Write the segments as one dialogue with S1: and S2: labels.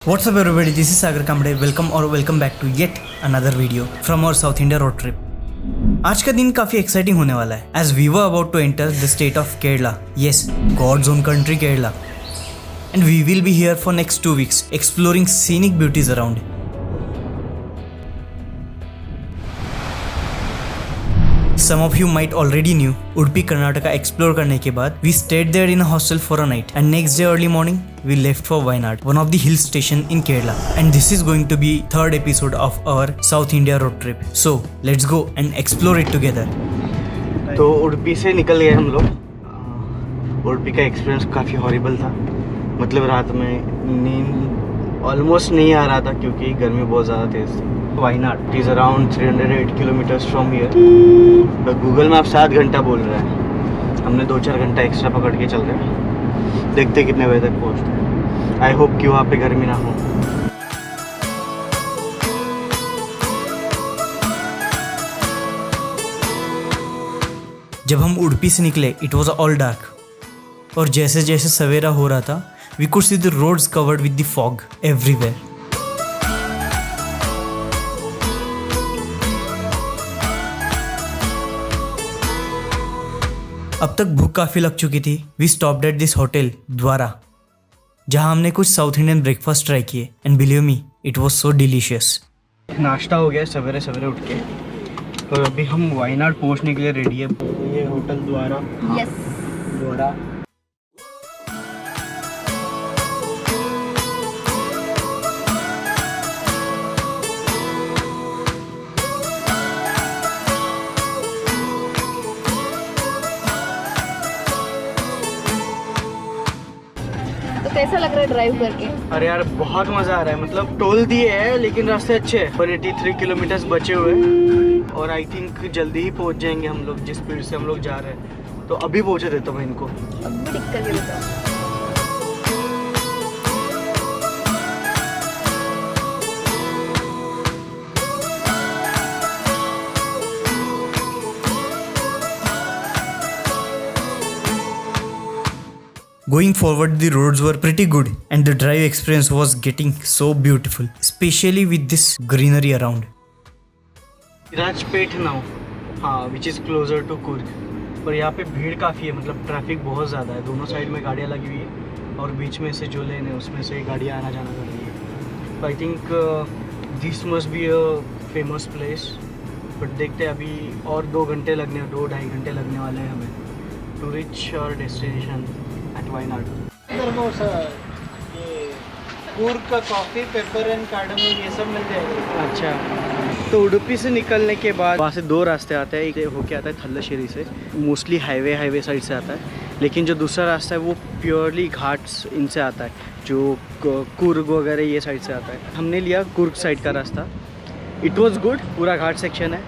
S1: What's up everybody, this is Sagar Kamble. Welcome back to yet another video from our South India road trip. आज का दिन काफी exciting होने वाला है as we were about to enter the state of Kerala. Yes, God's own country Kerala. And we will be here for next 2 weeks exploring scenic beauties around. Some of you might already knew Udupi, Karnataka explore करने के बाद we stayed there in a hostel for a night and next day early morning we left for Wayanad, one of the hill station in Kerala. And this is going to be third episode of our South India road trip. So let's go and explore it together.
S2: तो उडुपी से निकल गए हम लोग। उडुपी का experience काफ़ी horrible था। मतलब रात में नींद ऑलमोस्ट नहीं आ रहा था क्योंकि गर्मी बहुत ज़्यादा तेज़ थी। Wayanad it is around 308 kilometres from here. Google map 7 घंटा बोल रहा है, हमने 2-4 घंटा एक्स्ट्रा पकड़ के चल रहे हैं। देखते कितने बजे तक पहुँचते हैं। आई होप कि वहाँ पे गर्मी ना हो।
S1: जब हम उडुपी से निकले इट वॉज ऑल डार्क और जैसे जैसे सवेरा हो रहा था we could see the roads covered with the fog everywhere. अब तक भूख काफ़ी लग चुकी थी। We stopped at this hotel द्वारा, जहां हमने कुछ साउथ इंडियन ब्रेकफास्ट ट्राई किए and believe me it was so delicious.
S2: नाश्ता हो गया सवेरे सवेरे उठ के और अभी हम वायनाड पहुंचने के लिए रेडी है। ये होटल द्वारा।
S3: यस।
S2: द्वारा
S3: तो कैसा लग रहा है ड्राइव करके?
S2: अरे यार बहुत मजा आ रहा है। मतलब टोल दिए है लेकिन रास्ते अच्छे हैं। पर 83 किलोमीटर्स बचे हुए और आई थिंक जल्दी ही पहुंच जाएंगे हम लोग जिस स्पीड से हम लोग जा रहे हैं। तो अभी पहुंचे देता हूँ इनको।
S3: अब भी दिक्कत है बताओ।
S1: Going forward, the roads were pretty good and the drive experience was getting so beautiful, especially with this greenery around.
S2: Rajpet now, हाँ, which is closer to Coorg. पर यहाँ पे भीड़ काफ़ी है, मतलब ट्रैफिक बहुत ज़्यादा है। दोनों साइड में गाड़ियाँ लगी हुई है और बीच में से जो लेन है उसमें से गाड़ियाँ आना जाना कर रही है। आई think this must be a famous place. But देखते हैं, अभी और 2-2.5 घंटे लगने वाले हैं हमें to reach our destination at Wayanad.
S4: ये कूर्ग का कॉफ़ी, पेपर एंड कार्डमम ये सब मिल जाएगा।
S2: अच्छा, तो उडुपी से निकलने के बाद वहाँ से 2 रास्ते आते हैं। एक होके आता है थल्लाशेरी से, मोस्टली हाईवे साइड से आता है। लेकिन जो दूसरा रास्ता है वो प्योरली घाट्स इनसे आता है, जो कूर्ग वगैरह ये साइड से आता है। हमने लिया कूर्ग साइड का रास्ता। इट वॉज़ गुड, पूरा घाट सेक्शन है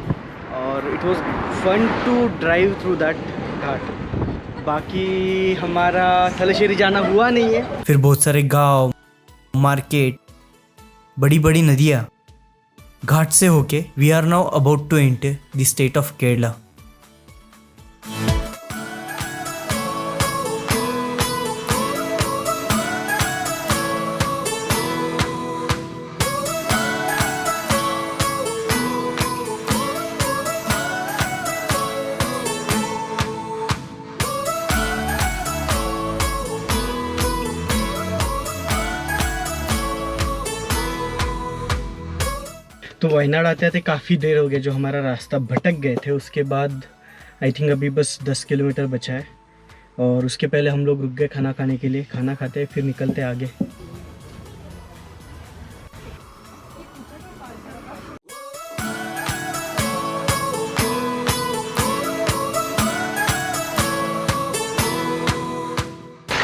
S2: और it was fun to drive through that ghat. बाकी हमारा थल्लाशेरी जाना हुआ नहीं है।
S1: फिर बहुत सारे गांव, मार्केट, बड़ी बड़ी नदियाँ, घाट से होके we are now about to enter the state of Kerala.
S2: तो वायनाड आते आते काफ़ी देर हो गया, जो हमारा रास्ता भटक गए थे। उसके बाद आई थिंक अभी बस 10 किलोमीटर बचा है और उसके पहले हम लोग रुक गए खाना खाने के लिए। खाना खाते फिर निकलते आगे।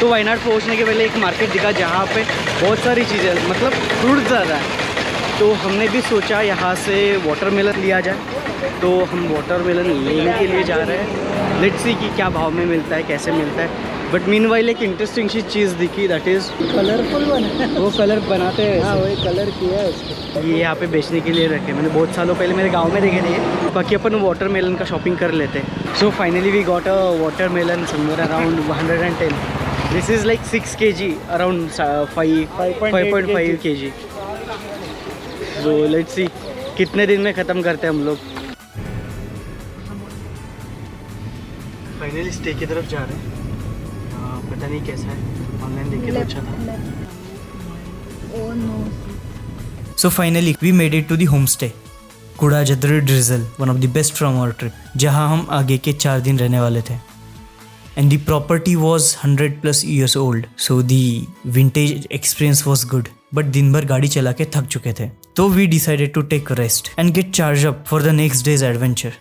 S2: तो वायनाड पहुंचने के पहले एक मार्केट दिखा जहाँ पे बहुत सारी चीज़ें, मतलब फ्रूट ज़्यादा है। तो हमने भी सोचा यहाँ से वाटरमेलन लिया जाए, तो हम वाटरमेलन लेने के लिए जा रहे हैं। लेट्स सी कि क्या भाव में मिलता है, कैसे मिलता है। बट मीनवाइल एक इंटरेस्टिंग सी चीज़ दिखी, दैट इज़
S4: कलरफुल बना।
S2: वो कलर बनाते हैं।
S4: हाँ, वही कलर किया है उसको।
S2: ये यहाँ पे बेचने के लिए रखे। मैंने बहुत सालों पहले मेरे गांव में देखे थे। बाकी अपन वाटरमेलन का शॉपिंग कर लेते हैं। So finally we got a watermelon somewhere around 110। This is like 6 kg, around 5.5 kg. So let's see कितने दिन में ख़त्म करते हैं हम लोग. फाइनली स्टे की तरफ जा रहे हैं. पता नहीं कैसा है, ऑनलाइन देखे तो अच्छा था.
S3: Oh no.
S1: So finally we made it to the homestay, Kudajadri Drizzle, one of the best from our trip, जहाँ हम आगे के 4 दिन रहने वाले थे. And the property was 100+ years old, so the vintage experience was good. But दिन भर गाड़ी चला के थक चुके थे, तो we decided to take a rest and get charged up for the next day's adventure.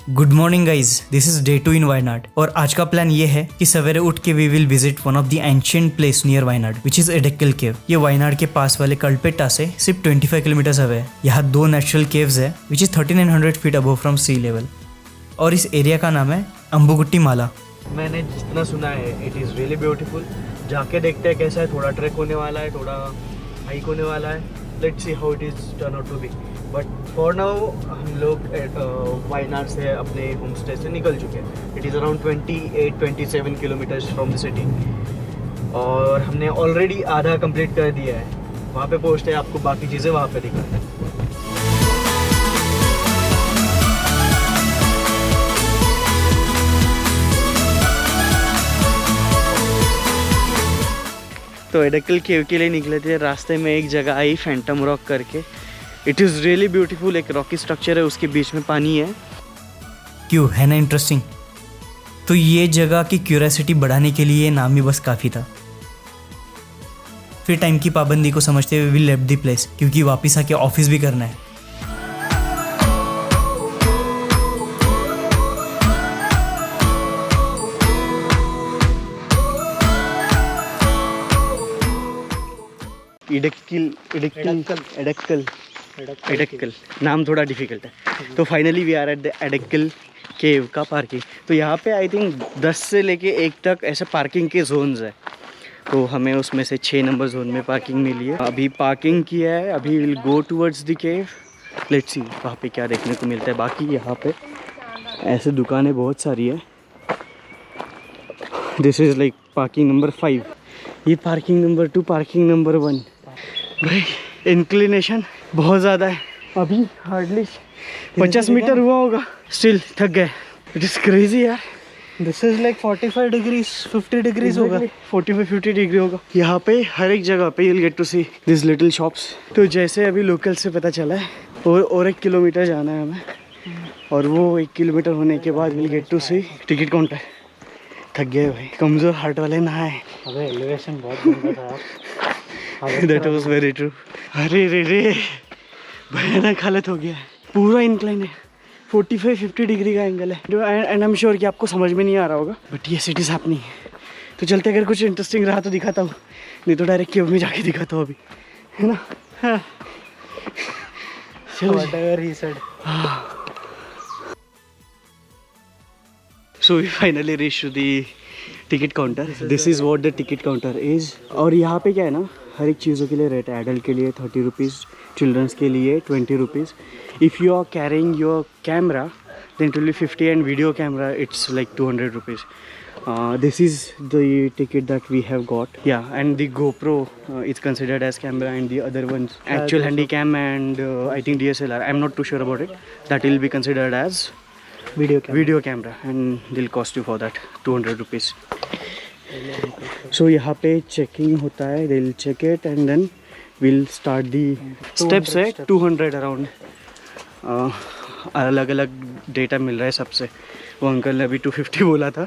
S1: Good morning guys, this is day 2 इन वायनाड. और आज का प्लान ये है कि सवेरे उठ के we will visit one of the ancient place near Wayanad which is Edakkal cave. ये वायनाड के पास वाले कल्पेटा से सिर्फ 25 किलोमीटर अवे है. यहाँ 2 नेचुरल केव्स है which is 1300 feet above from sea level. और इस एरिया का नाम है अंबुगुट्टी माला.
S2: मैंने जितना सुना है इट इज़ रियली ब्यूटीफुल. जाके देखते हैं कैसा है. थोड़ा ट्रैक होने वाला है, थोड़ा हाइक होने वाला है. Let's see how it is turn out to be. But for now हम लोग वायनाड से अपने होम स्टे से निकल चुके हैं. It is around 28-27 kilometres from the city. और हमने ऑलरेडी आधा कंप्लीट कर दिया है. वहाँ पे पहुँचते हैं, आपको बाकी चीज़ें वहाँ पे दिखाते हैं. तो एडेक्कल केव के लिए निकले थे. रास्ते में एक जगह आई फैंटम रॉक करके. It is really beautiful. एक रॉकी स्ट्रक्चर है, उसके बीच में पानी है.
S1: क्यों, है ना इंटरेस्टिंग. तो ये जगह की क्यूरियोसिटी बढ़ाने के लिए नाम ही बस काफ़ी था. फिर टाइम की पाबंदी को समझते हुए वी लेफ्ट द प्लेस, क्योंकि वापस आके ऑफिस भी करना है. एडेक्कल नाम थोड़ा डिफिकल्ट है. तो finally we are at the Edakkal cave का पार्किंग. तो यहाँ पे आई थिंक 10 से लेके 1 तक ऐसे पार्किंग के जोन्स है. तो हमें उसमें से 6 नंबर जोन में पार्किंग मिली है. अभी पार्किंग किया है. अभी will go towards the cave. Let's see वहाँ पे क्या देखने को मिलता है. बाकी यहाँ पे ऐसे दुकानें बहुत सारी है. This is like parking number 5. ये पार्किंग नंबर 2, पार्किंग नंबर 1. भाई इंक्लिनेशन बहुत ज़्यादा है. अभी हार्डली 50 मीटर हुआ होगा. स्टिल थक गए. इट इज़ क्रेजी यार.
S4: This is like 45 degrees 50 degrees होगा.
S2: 45-50 डिग्री होगा. यहाँ पे हर एक जगह पे you'll get to see these little shops. तो जैसे अभी लोकल से पता चला है और 1 किलोमीटर जाना है हमें. और वो 1 किलोमीटर होने के बाद we'll get to see ticket counter. थक गए भाई. कमज़ोर हार्ट वाले ना आए.
S4: अबे एलिवेशन बहुत गंदा था यार.
S2: That was very true. अरे रे रे भयानक हालत हो गया है. पूरा इंक्लाइन है. 45-50 डिग्री का एंगल है. एंड आई एम श्योर कि आपको समझ में नहीं आ रहा होगा, बट ये सिटी साफ नहीं है. तो चलते, अगर कुछ इंटरेस्टिंग रहा तो दिखाता हूँ, नहीं तो डायरेक्ट केव में जाके दिखाता हूँ अभी, है ना. हाँ. चलो.
S4: Whatever he said.
S2: So we finally reached to the ticket counter. This is what the ticket counter is. और यहाँ पे क्या है ना, हर एक चीज़ों के लिए रेट है. एडल्ट के लिए 30 रुपीज़, चिल्ड्रंस के लिए 20 rupees. If you are carrying your camera then it will be 50, and video camera it's like 200 rupees. This is the ticket that we have got. Yeah, and the GoPro is considered as camera, and the other ones actual handycam and I think DSLR. I'm not too sure about it. That will be considered as video camera, and they'll cost you for that 200 rupees. So यहाँ पे checking होता है. They'll check it and then we'll start the steps है 200 around. अलग अलग data मिल रहा है सबसे. वो अंकल ने अभी 250 बोला था.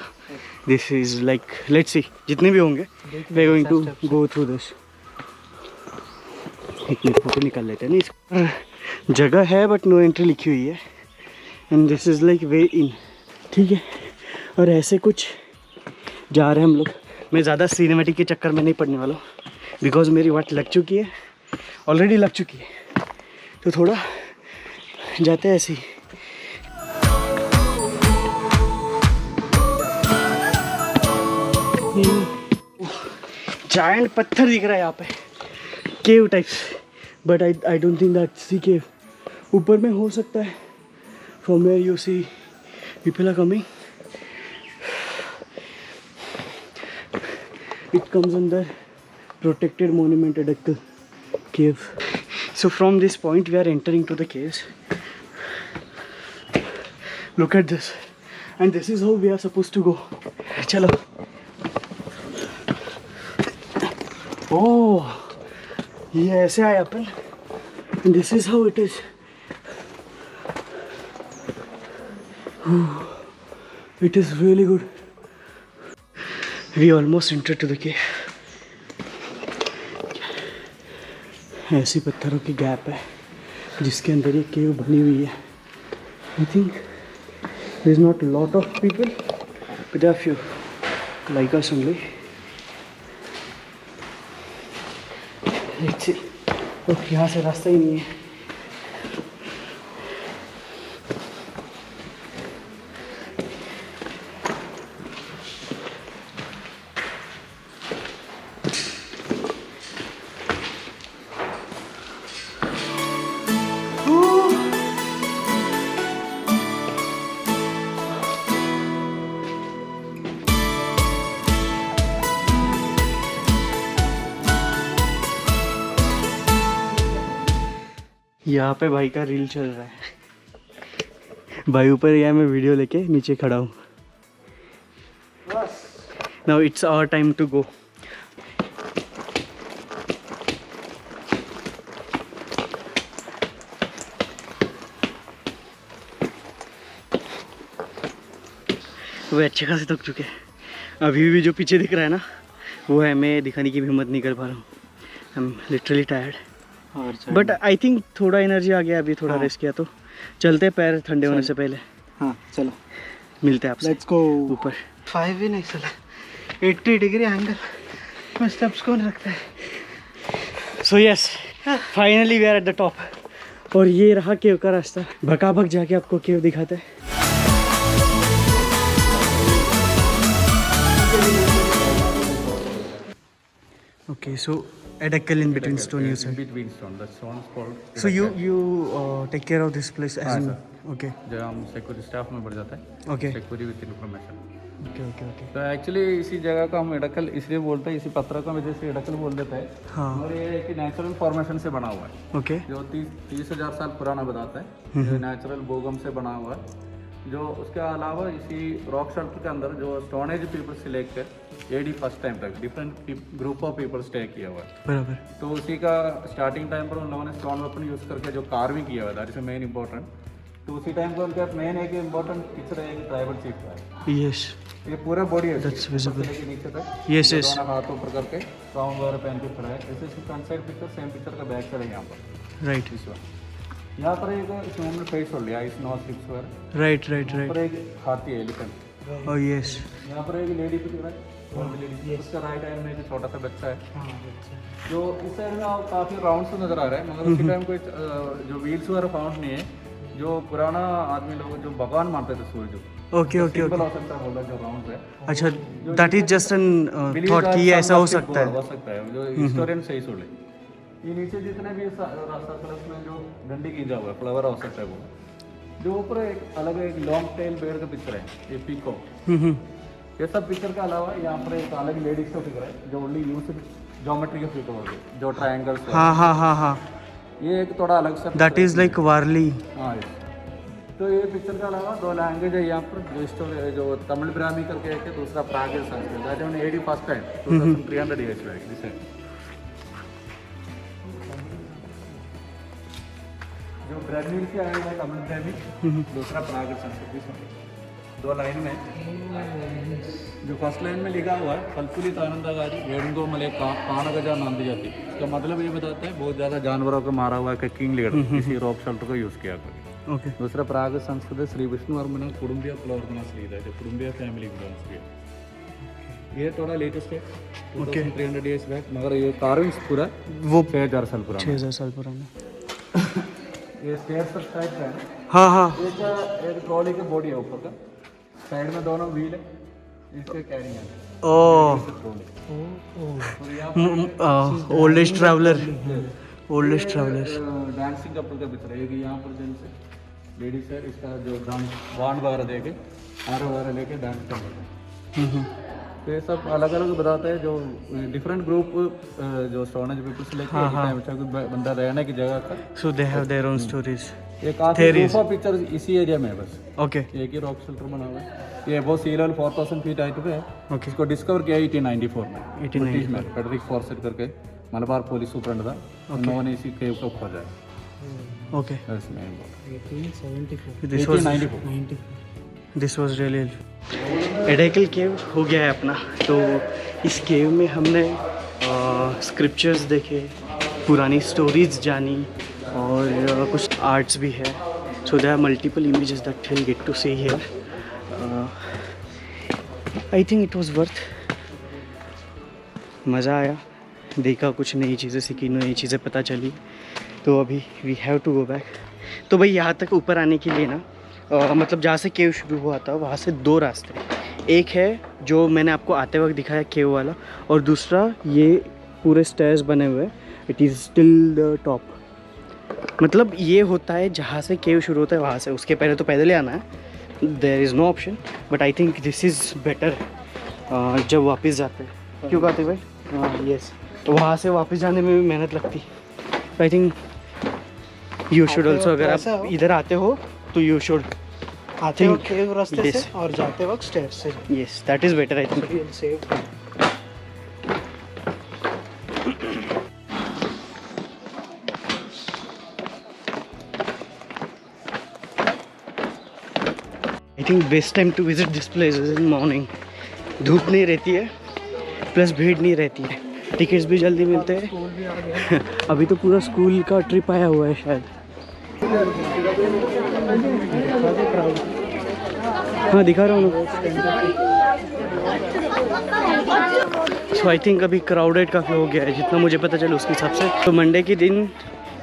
S2: This is like let's see जितने भी होंगे we are going to go through this. एक मिनट फोटो निकाल लेते हैं ना. इस जगह है बट नो एंट्री लिखी हुई है. एंड दिस इज़ लाइक वे इन. ठीक है. और ऐसे कुछ जा रहे हैं हम लोग. मैं ज़्यादा सिनेमैटिक के चक्कर में नहीं पड़ने वाला हूँ, बिकॉज मेरी वाट लग चुकी है, ऑलरेडी लग चुकी है. तो थोड़ा जाते हैं ऐसे ही. जायंट पत्थर दिख रहा है यहाँ पे, cave types, but I don't think that's the cave. ऊपर में हो सकता है. From where you see people are coming. It comes under protected monument Edakkal cave. So from this point we are entering to the caves. Look at this. And this is how we are supposed to go. Chalo. Oh, ये ऐसे आए अपन. And this is how it is. It is really good. We almost entered to the cave. ऐसी पत्थरों की gap है जिसके अंदर ये केव बनी हुई है. I think there is not a lot of people, but there are few like us only. Let's see. Oh, यहाँ से रास्ता ही नहीं है. यहाँ पे भाई का रील चल रहा है. भाई ऊपर या मैं वीडियो लेके नीचे खड़ा हूँ. Now it's our time to go. वो अच्छे खासे थक चुके हैं. अभी भी जो पीछे दिख रहा है ना, वो है मैं दिखाने की भी हिम्मत नहीं कर पा रहा हूँ. I am literally tired. But I think थोड़ा एनर्जी आ गया. अभी थोड़ा रेस्ट किया तो चलते हैं पैर ठंडे होने से पहले.
S4: हाँ चलो
S2: मिलते हैं आपसे.
S4: Let's go.
S2: ऊपर
S4: 5 ही नहीं चला. 80 डिग्री एंगल में स्टेप्स कौन रखता है.
S2: So yes, finally we are at the top. और ये रहा केव का रास्ता. भकाभक जाके आपको केव दिखाते हैं. Okay, so Edakkal in between stone, you said.
S5: Between stone, the stone is called.
S2: So you take care of this place as in. Okay.
S5: जो हम सिक्योरिटी स्टाफ में बढ़ जाता है.
S2: Okay.
S5: Security with information.
S2: Okay.
S5: तो actually इसी जगह को हम एडक्कल इसलिए बोलते हैं, इसी पत्थर को वजह से एडक्कल बोल देते हैं.
S2: हाँ.
S5: और ये एक नेचुरल फॉर्मेशन से बना हुआ है.
S2: Okay.
S5: जो 30,000 साल पुराना बताता है. जो नेचुरल बोगम से बना हुआ है. जो उसके अलावा इसी रॉक शेल्टर के अंदर जो स्टोन एज पीपल से लेकर एडी फर्स्ट टाइम तक different group of people stay किया हुआ है.
S2: बराबर.
S5: तो उसी का स्टार्टिंग टाइम पर उन लोगों ने स्टोन वेपन यूज़ करके जो कार्विंग किया हुआ है, दैट इज मेन इंपॉर्टेंट. तो उसी टाइम पर उनका मेन एक इंपॉर्टेंट पिक्चर है एक ट्राइबल चीफ का है.
S2: Yes.
S5: ये पूरा बॉडी है
S2: That's visible.
S5: के नीचे तक.
S2: Yes.
S5: दोनों हाथ ऊपर करके राउंड वगैरह पहन के खड़ा है. ऐसे इसकी front side picture same picture का बैक साइड है यहाँ पर.
S2: Right.
S5: इस बार यहाँ पर एक ह्यूमन फेस हो लिया, इस नो स्लिप्स पर.
S2: Right.
S5: पर एक हाथी है, एलिफेंट.
S2: Oh yes.
S5: यहाँ पर एक लेडी पिक रहा है. उसका राइट हैंड में एक छोटा सा बच्चा है. जो इस साइड में काफ़ी राउंड से नजर आ रहा है, मगर उसी टाइम कोई जो व्हील्स वगैरह फाउंड नहीं है. जो पुराना आदमी लोग जो भगवान मानते थे सूर्य,
S2: Okay.
S5: सिंबल हो सकता है बोला जो राउंड है.
S2: अच्छा, that is just an thought कि ऐसा हो सकता है.
S5: हो सकता है जो हिस्टोरियन सही सोले. ये नीचे जितने भी सर्कल्स में जो डंडी खींचा हुआ है, फ्लावर हो सकता है वो. जो ऊपर एक अलग एक लॉन्ग टेल बेड का पिक्चर है, ये पीको. ये सब पिक्चर के अलावा यहाँ पर एक अलग लेडीज का पिक्चर है जो ओनली यूज ज्योमेट्री का पिक्चर होते हैं, जो ट्रायंगल्स.
S2: हाँ.
S5: ये एक थोड़ा अलग सा.
S2: That is like वारली.
S5: हाँ. तो ये पिक्चर के अलावा 2 लैंग्वेज है यहाँ पर. जो स्टोरी जो तमिल ब्राह्मी करके एक है, दूसरा प्राग Sanskrit. That is AD first time 2300 years back. This है जो ब्राह्मीण से आया हुआ है, तमिल ब्राह्मी. दूसरा प्राग संस्कृत. 2 लाइन में जो फर्स्ट लाइन में लिखा हुआ है फलफुलित आनंदगारी वेणुगो मले कानगजा नंदी जाती. इसका मतलब ये बताता है बहुत ज़्यादा जानवरों को मारा हुआ है किंग लीडर किसी रॉक शेल्टर को यूज़ किया.
S2: Okay.
S5: दूसरा प्राग संस्कृत श्री विष्णुवर्मन कुडुंबिया फ्लोरना श्री है, जो कुडुंबिया फैमिली बिलोंग्स किया. ये थोड़ा लेटेस्ट है, 2300 years बैक. मगर ये कार्विंग्स पूरा
S2: वो
S5: 6000 साल पुराना.
S2: 6000 साल पुराना.
S5: ये स्टेयर्स टाइप का है.
S2: हाँ.
S5: एक ट्रॉली का बॉडी है ऊपर का, साइड में दोनों व्हील है, इसके कैरिंग है.
S2: Oldest traveller.
S5: डांसिंग कपल का पिक्चर है. यहाँ पर जेंट्स है, लेडीज है. इसका जो डांस बांड वगैरह देके आर वगैरह लेके डांस कर रहे हैं. तो ये सब अलग अलग बताते हैं जो डिफरेंट ग्रुप जो स्टोनेज पीपल से लेके कोई बंदा रहने की जगह का
S2: so they have their own stories.
S5: एक आधी ग्रुप ऑफ पिक्चर इसी एरिया में है बस.
S2: ओके.
S5: एक ही रॉक शेल्टर बना हुआ है. ये बहुत सी लेवल 4000 फीट हाइट पे है.
S2: ओके.
S5: इसको डिस्कवर किया 1894 में.
S2: 1894
S5: में फेडरिक फॉर्सेट करके मलबार पुलिस सुपरंट था. उन्होंने इसी केव को खोजा है.
S2: Okay.
S5: That's main board.
S2: 1894. This was really Edakkal cave हो गया है अपना. तो इस केव में हमने स्क्रिप्चर्स देखे, पुरानी स्टोरीज जानी और कुछ आर्ट्स भी है. So there are multiple images that will get to see here. I think it was worth. मज़ा आया, देखा, कुछ नई चीज़ें सीखी, नई चीज़ें पता चली. तो अभी we have to go back. तो भाई यहाँ तक ऊपर आने के लिए ना मतलब जहाँ से केव शुरू हुआ था वहाँ से 2 रास्ते. एक है जो मैंने आपको आते वक्त दिखाया केव वाला, और दूसरा ये पूरे स्टेयर्स बने हुए. It is still the top. मतलब ये होता है जहाँ से केव शुरू होता है वहाँ से. उसके पहले तो पैदल ही आना है. There is no option. But I think this is better जब वापस जाते हैं. क्यों कहते भाई? हाँ यस. तो वहाँ से वापस जाने में भी मेहनत लगती. I think you should also. अगर आप इधर आते हो तो यू शुड
S4: आते वक्त केव रास्ते से और जाते वक्त स्टेयर से.
S2: Yes, that is better I think.
S4: Save.
S2: I think best time to visit this place is in morning. धूप नहीं रहती है, प्लस भीड़ नहीं रहती है. टिकट्स भी जल्दी मिलते हैं. अभी तो पूरा स्कूल का ट्रिप आया हुआ है शायद. हाँ दिखा रहा हूँ. सो आई थिंक अभी क्राउडेड काफ़ी हो गया है जितना मुझे पता चला उसके हिसाब से. तो मंडे के दिन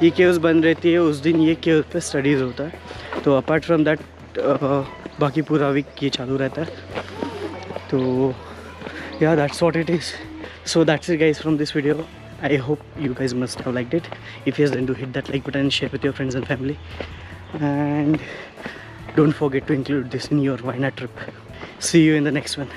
S2: ये केव्स बंद रहती है, उस दिन ये केव पे स्टडीज़ होता है. तो अपार्ट फ्रॉम दैट बाकी पूरा वीक ये चालू रहता है. तो yeah, that's what it is. So that's it guys from this video. I hope you guys must have liked it. If yes, then do hit that like button and share with your friends and family. And don't forget to include this in your Why Not trip. See you in the next one.